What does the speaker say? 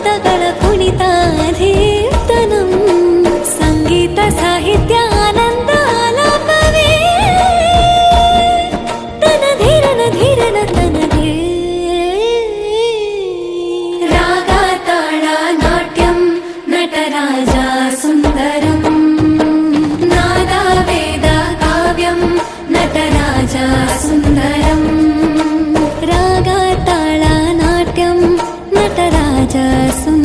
ಪದಗಳ ಕುಣಿತಾಧೀರ್ತನಂ ಸಂಗೀತ ಸಾಹಿತ್ಯ ಆನಂದ ಆಲಾಪವೇ ತನ ಧೀರನ ಧೀರನ ತನದೇ ರಾಗ ತಾಳ ನಾಟ್ಯಂ ನಟರಾಜ ಸುಂದರಂ ನಾದ ವೇದ ಕಾವ್ಯಂ ನಟರಾಜ ಸುಂದರಂ ರಾಗ ತಾಳ ನಾಟ್ಯಂ ನಟರಾಜ ಸುಂದರಂ